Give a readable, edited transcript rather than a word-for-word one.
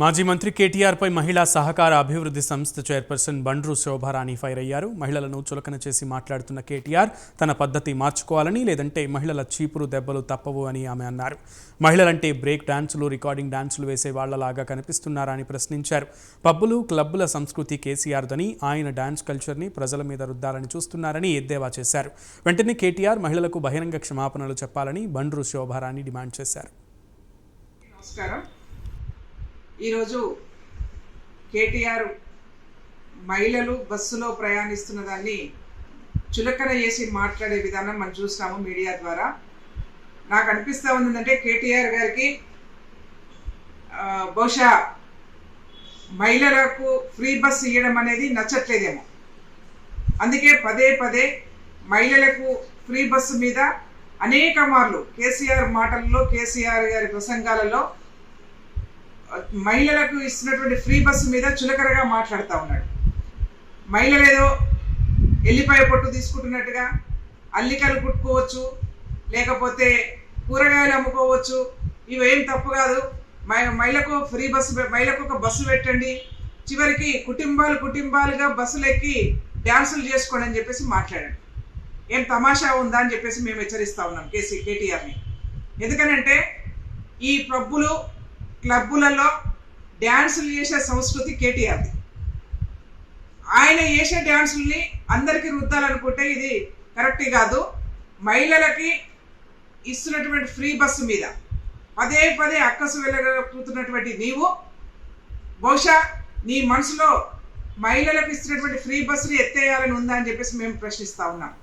మాజీ మంత్రి కేటీఆర్ పై మహిళా సహకార అభివృద్ధి సంస్థ చైర్పర్సన్ బండ్రు శోభారాణి ఫైర్ అయ్యారు. మహిళలను చులకన చేసి మాట్లాడుతున్న కేటీఆర్ తన పద్ధతి మార్చుకోవాలని, లేదంటే మహిళల చీపురు దెబ్బలు తప్పవు అని ఆమె అన్నారు. మహిళలంటే బ్రేక్ డాన్సులు, రికార్డింగ్ డాన్సులు వేసే వాళ్లలాగా కనిపిస్తున్నారా అని ప్రశ్నించారు. పబ్బులు, క్లబ్బుల సంస్కృతి కేసీఆర్దని, ఆయన డాన్స్ కల్చర్ని ప్రజల మీద రుద్దాలని చూస్తున్నారని ఎద్దేవా చేశారు. వెంటనే కేటీఆర్ మహిళలకు బహిరంగ క్షమాపణలు చెప్పాలని బండ్రు శోభారాణి డిమాండ్ చేశారు. ఈరోజు కేటీఆర్ మహిళలు బస్సులో ప్రయాణిస్తున్న దాన్ని చులకన చేసి మాట్లాడే విధానం మనం చూసినాము మీడియా ద్వారా. నాకు అనిపిస్తూ ఉందంటే కేటీఆర్ గారికి బహుశా మహిళలకు ఫ్రీ బస్ ఇవ్వడం అనేది నచ్చట్లేదేమో. అందుకే పదే పదే మహిళలకు ఫ్రీ బస్సు మీద అనేక మార్లు కేసీఆర్ మాటల్లో, కేసీఆర్ గారి ప్రసంగాలలో మహిళలకు ఇస్తున్నటువంటి ఫ్రీ బస్సు మీద చులకరగా మాట్లాడుతూ ఉన్నాడు. మహిళలు ఏదో ఎల్లిపాయ పొట్టు తీసుకుంటున్నట్టుగా అల్లికలు కుట్టుకోవచ్చు, లేకపోతే కూరగాయలు అమ్ముకోవచ్చు, ఇవేం తప్పు కాదు, మహిళకు ఫ్రీ బస్సు, మహిళకు ఒక బస్సు పెట్టండి, చివరికి కుటుంబాలుగా బస్సులు ఎక్కి డ్యాన్సులు చేసుకోండి అని చెప్పేసి మాట్లాడాడు. ఏం తమాషా ఉందా అని చెప్పేసి మేము హెచ్చరిస్తూ ఉన్నాం కేటీఆర్ని. ఎందుకనంటే ఈ పబ్బులు, క్లబ్బులలో డ్యాన్సులు చేసే సంస్కృతి కేటీఆర్ది. ఆయన చేసే డ్యాన్సుల్ని అందరికీ రుద్దాలనుకుంటే ఇది కరెక్ట్ కాదు. మహిళలకి ఇస్తున్నటువంటి ఫ్రీ బస్సు మీద పదే పదే అక్కసు వెళ్ళగలుగుతున్నటువంటి నీవు బహుశా నీ మనసులో మహిళలకు ఇస్తున్నటువంటి ఫ్రీ బస్సుని ఎత్తేయాలని ఉందా అని చెప్పేసి మేము ప్రశ్నిస్తూ ఉన్నాం.